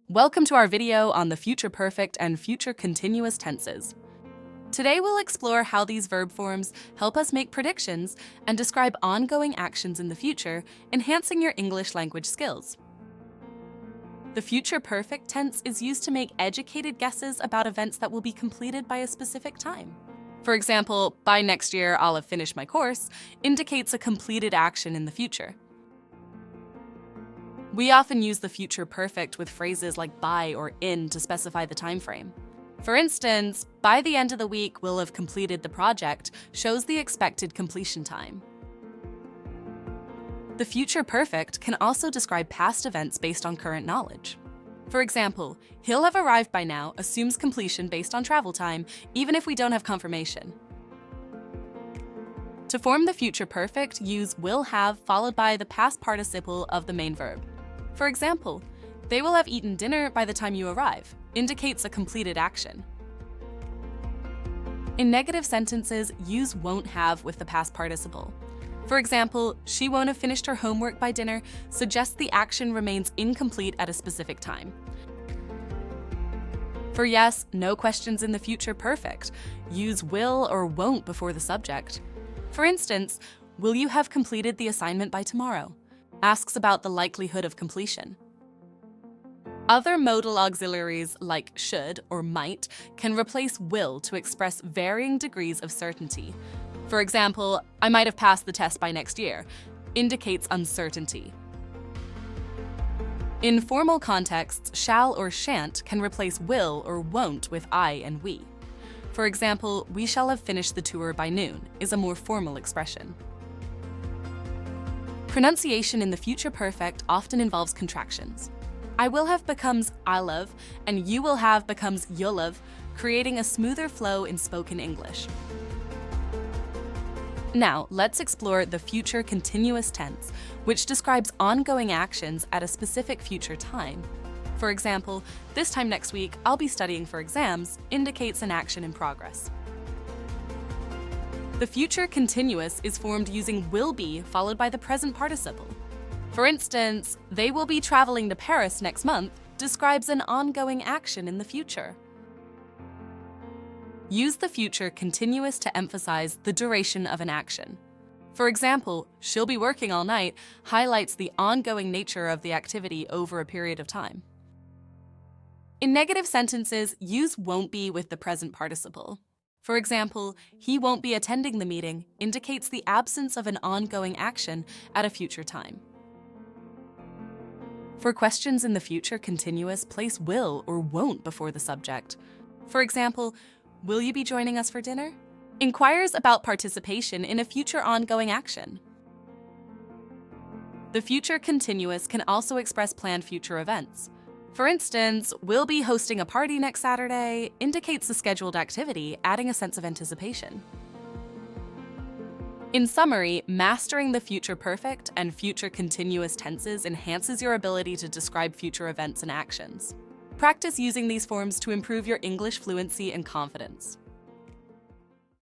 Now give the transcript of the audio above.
Welcome to our video on the future perfect and future continuous tenses. Today we'll explore how these verb forms help us make predictions and describe ongoing actions in the future, enhancing your English language skills. The future perfect tense is used to make educated guesses about events that will be completed by a specific time. For example, by next year I'll have finished my course indicates a completed action in the future. We often use the future perfect with phrases like by or in to specify the time frame. For instance, by the end of the week we'll have completed the project shows the expected completion time. The future perfect can also describe past events based on current knowledge. For example, he'll have arrived by now assumes completion based on travel time, even if we don't have confirmation. To form the future perfect, use will have followed by the past participle of the main verb. For example, they will have eaten dinner by the time you arrive, indicates a completed action. In negative sentences, use won't have with the past participle. For example, she won't have finished her homework by dinner suggests the action remains incomplete at a specific time. For yes, no questions in the future perfect, use will or won't before the subject. For instance, will you have completed the assignment by tomorrow? Asks about the likelihood of completion. Other modal auxiliaries like should or might can replace will to express varying degrees of certainty. For example, I might have passed the test by next year, indicates uncertainty. In formal contexts, shall or shan't can replace will or won't with I and we. For example, we shall have finished the tour by noon is a more formal expression. Pronunciation in the future perfect often involves contractions. I will have becomes I'll have, and you will have becomes you'll have, creating a smoother flow in spoken English. Now, let's explore the future continuous tense, which describes ongoing actions at a specific future time. For example, this time next week, I'll be studying for exams, indicates an action in progress. The future continuous is formed using will be followed by the present participle. For instance, they will be traveling to Paris next month describes an ongoing action in the future. Use the future continuous to emphasize the duration of an action. For example, she'll be working all night highlights the ongoing nature of the activity over a period of time. In negative sentences, use won't be with the present participle. For example, he won't be attending the meeting indicates the absence of an ongoing action at a future time. For questions in the future continuous, place will or won't before the subject. For example, will you be joining us for dinner? Inquires about participation in a future ongoing action. The future continuous can also express planned future events. For instance, we'll be hosting a party next Saturday indicates a scheduled activity, adding a sense of anticipation. In summary, mastering the future perfect and future continuous tenses enhances your ability to describe future events and actions. Practice using these forms to improve your English fluency and confidence.